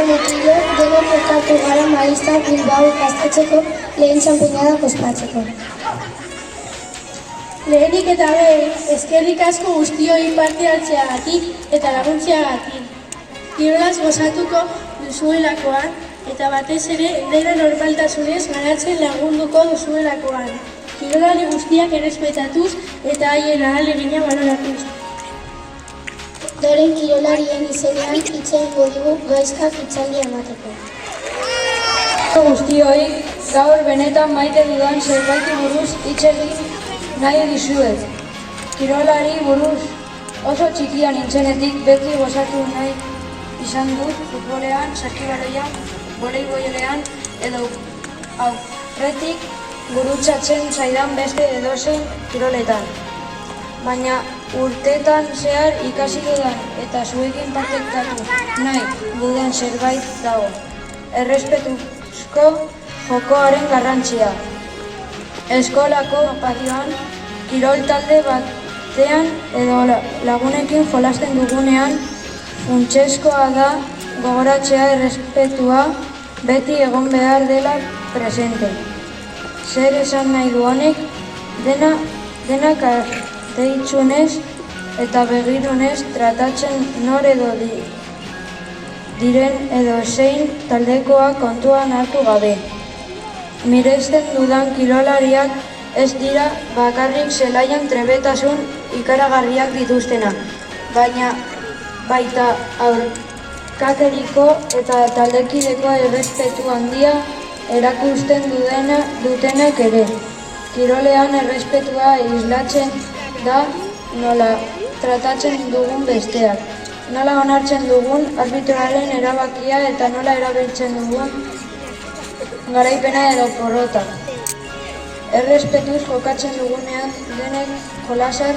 Mikilo, denok elkartu gara Maristak Bilbao ikastetxeko lehen txanpeinadak ospatzeko. Lehenik eta behin, eskerrik asko guztioi parte hartzeagatik eta laguntzeagatik. Kirolaz gozatuko duzuelakoan eta batez ere dena normaltasunez garatzen lagunduko duzuelakoan. Kirolari guztiak errespetatuz eta haien ahalegina baloratuz. Doren kirolarien izenean hitz egingo digu gaizkak hitzaldia emateko. Guztioi, gaur benetan maite dudan zerbaiti buruz hitz egin nahi dizuet. Kirolari buruz oso txikia nintzenetik beti gozatu nahi izan dut futbolean, saskibaloian, voleibolean edo aurretik gurutzatzen zaidan beste edozein kiroletan. Baina urteetan zehar ikasi dudan eta zuekin partekatu nahi dudan zerbait dago. Errespetuzko jokoaren garrantzia. Eskolako patioan, kirol talde batean edo lagunekin jolasten dugunean, funtsezkoa da gogoratzea errespetua beti egon behar dela presente. Zer esan nahi du honek, denak arteitsunez eta begirunez tratatzen nor edo diren edo zein taldekoa kontuan hartu gabe. Miresten dudan kirolariak ez dira bakarrik zelaian trebetasun ikaragarriak dituztena, baina baita aurkakeriko eta taldekideko errespetu handia erakusten dutenak ere. Kirolean errespetua islatzen da nola tratatzen dugun besteak, nola onartzen dugun arbitroaren erabakia eta nola erabiltzen dugun garaipena edo porrota. Errespetuz jokatzen dugunean denek jolasar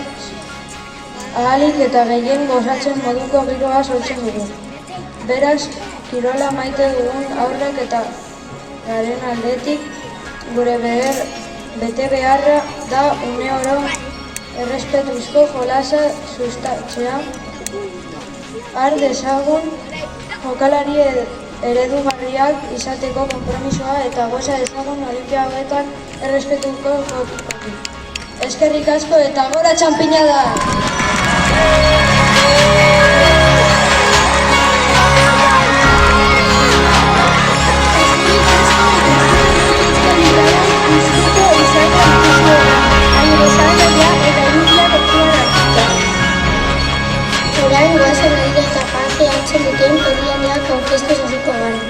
ahalik eta gehien gozatzen moduko giroa sortzen dugu. Beraz, kirola maite dugun aurrek eta garen aldetik gure bete beharra da une oro errespetuzko jolasa sustatzea. Har dezagun jokalari eredugarriak izateko konpromisoa eta goza dezagun Olimpia hauetan errespetuko jokotik. Eskerrik asko eta gora txanpinada! Orain goazen aire eta parte hartzen duten pedianeak aurkeztuz hasiko gara.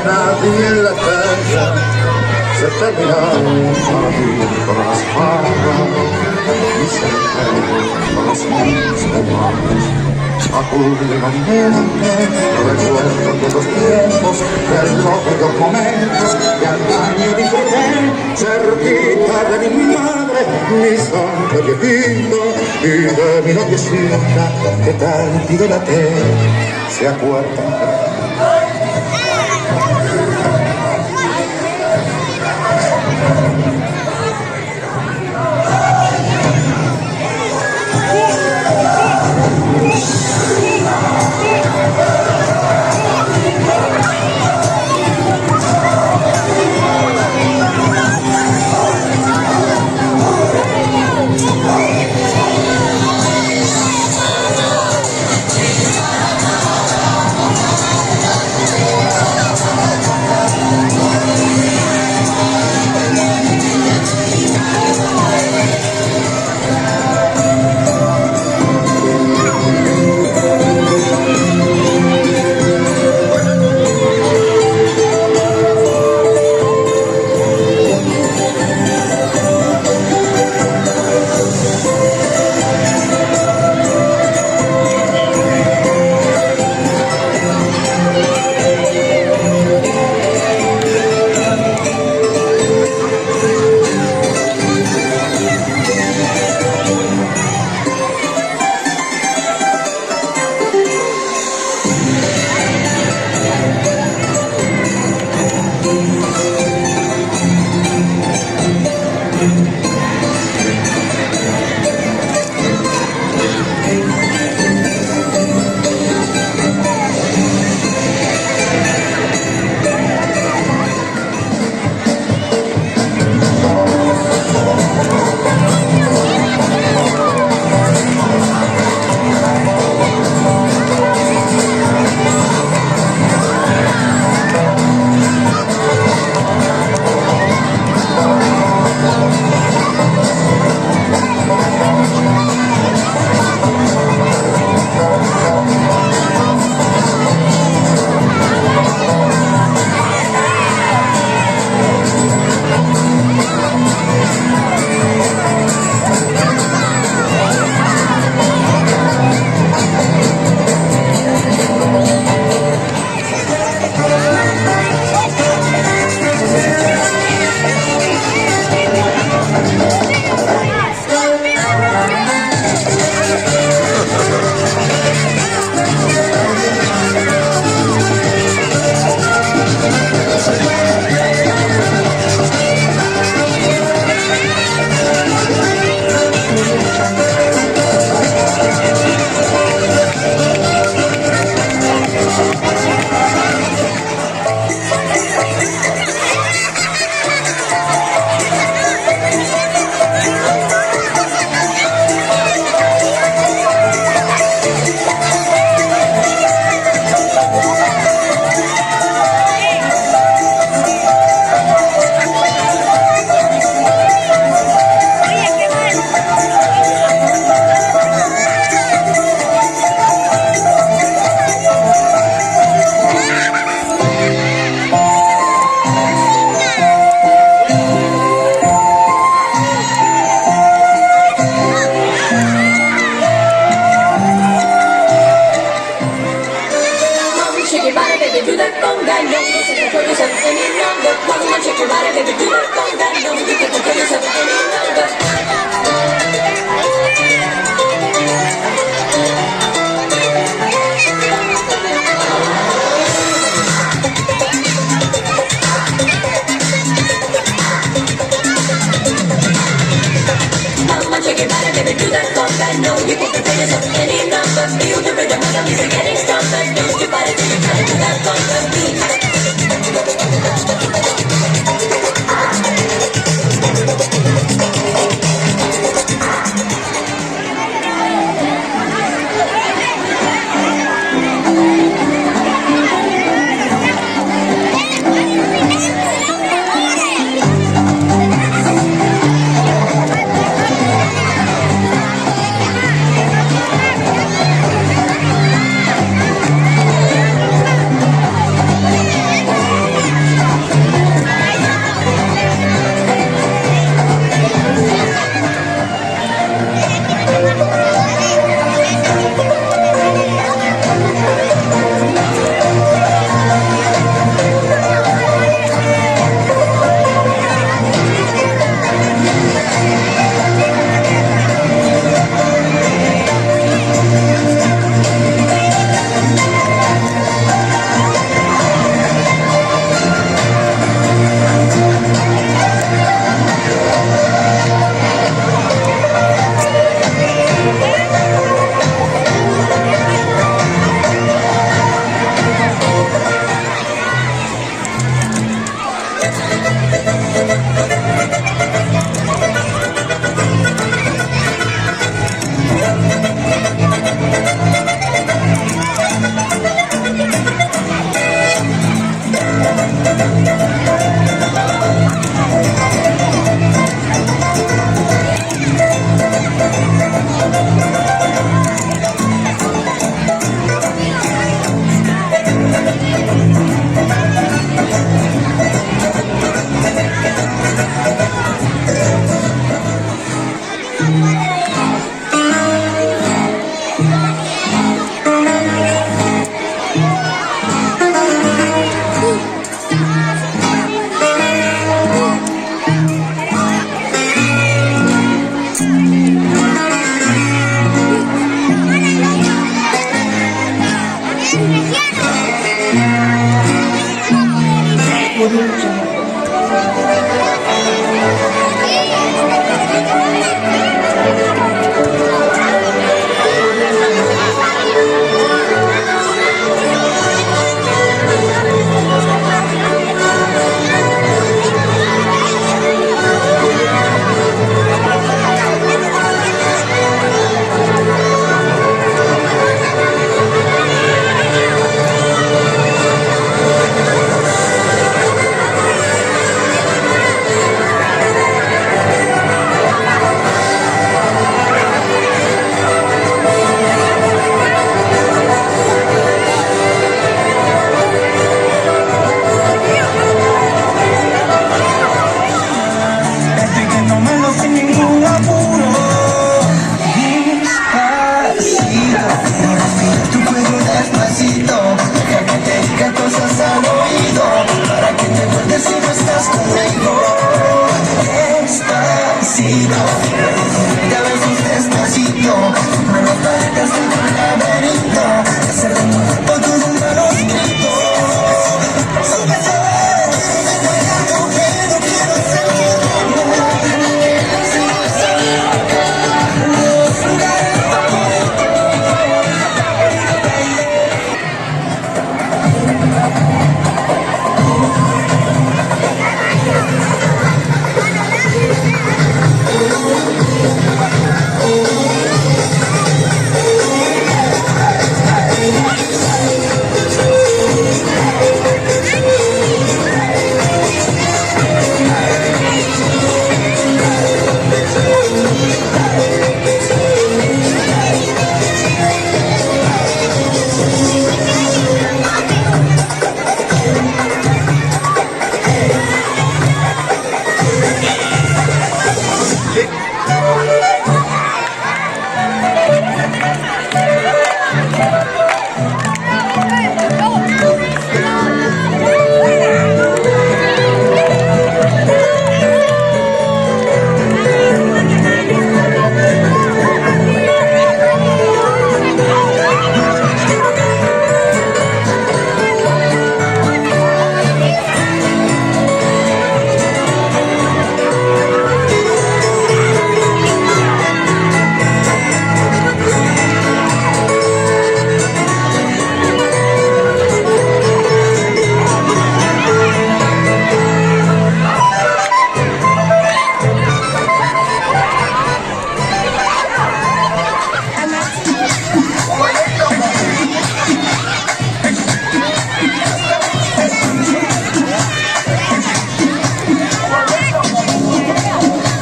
Nadie en la casa se termina a vivir con las manos y se con los niños humanos. Acude a mi mente recuerdo de los tiempos, del loco de los momentos que antaño disfruté cerquita de mi madre, mi santo viejito y de mi noviecita que tanto idolatré. ¿Se acuerdan?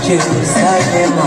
Jerusalem,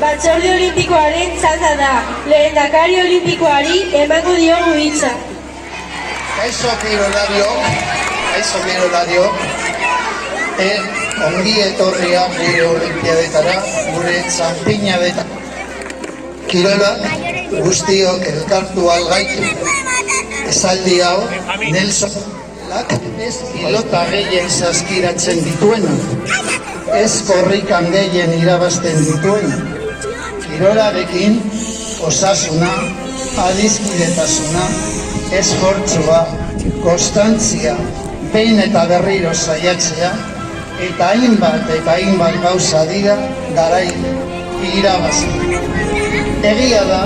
Batzorde Olimpikoaren txanda da. Lehendakari Olimpikoari emango diogu hitza. Kaixo kirolario, ongi etorriak gure olimpiadetara, gure txanpinadetara. Kirola guztiok elkartu algaitu. Esaldi hau, Nelson Mandelak ez pilota gehien saskiratzen dituena, ez korrikan gehien irabazten dituena. Kirolarekin osasuna, adiskidetasuna, esfortzua, konstantzia, behin eta berriro saiatzea, eta hainbat gauza dira garai irabazle. Egia da,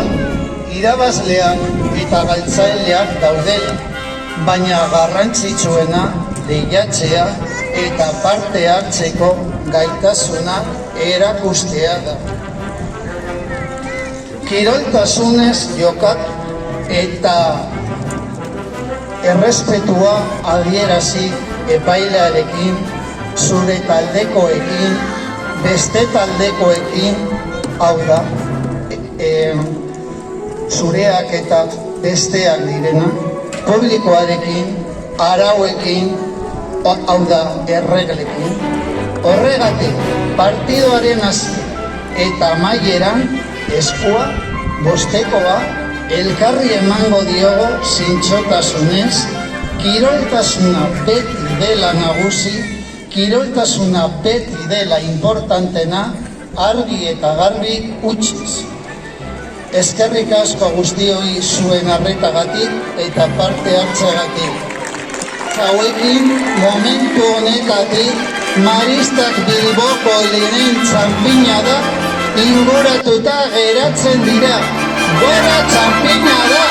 irabazleak eta galtzaileak daudela, baina garrantzitsuena lehiatzea eta parte hartzeko gaitasuna erakustea da. Kiroltasunez jokatu eta errespetua adierazi epailearekin, zure taldekoekin, beste taldekoekin, hau da, zureak eta besteak direna, publikoarekin, arauekin, hau da, erreglekin. Horregatik, partidoaren hasi eta amaieran, eskua, bostekoa, elkarri emango diogo zintzotasunez, kiroltasuna beti dela nagusi, kiroltasuna beti dela importantena, argi eta garbi utziz. Eskerrik asko guztioi zuen arretagatik eta parte hartzeagatik. Hauekin momentu honetatik Maristak Bilboko lehen txanpina da, inguratuta geratzen dira. Gora txanpina da!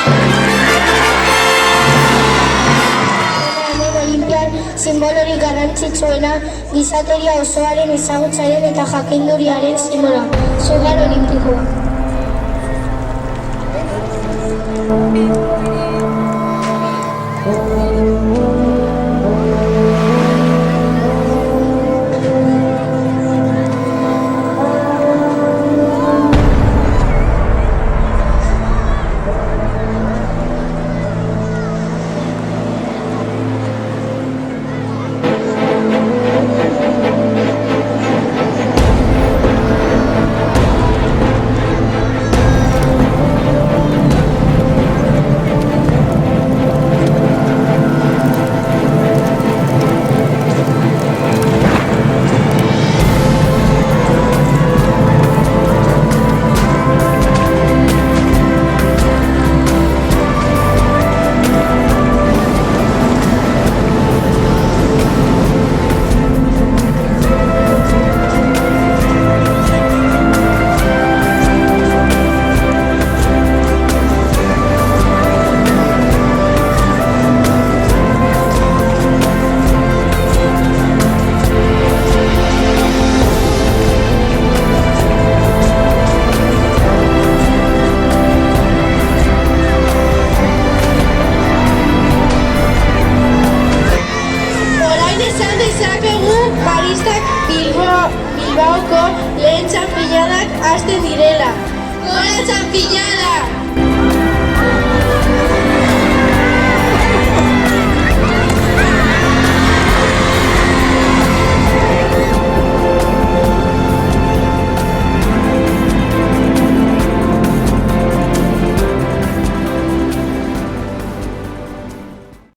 Hemen Olimpian simbolorik garrantzitsuena gizateria osoaren ezagutzaren eta jakinduriaren simboloa, Zugar Olimpikoa. Piñada!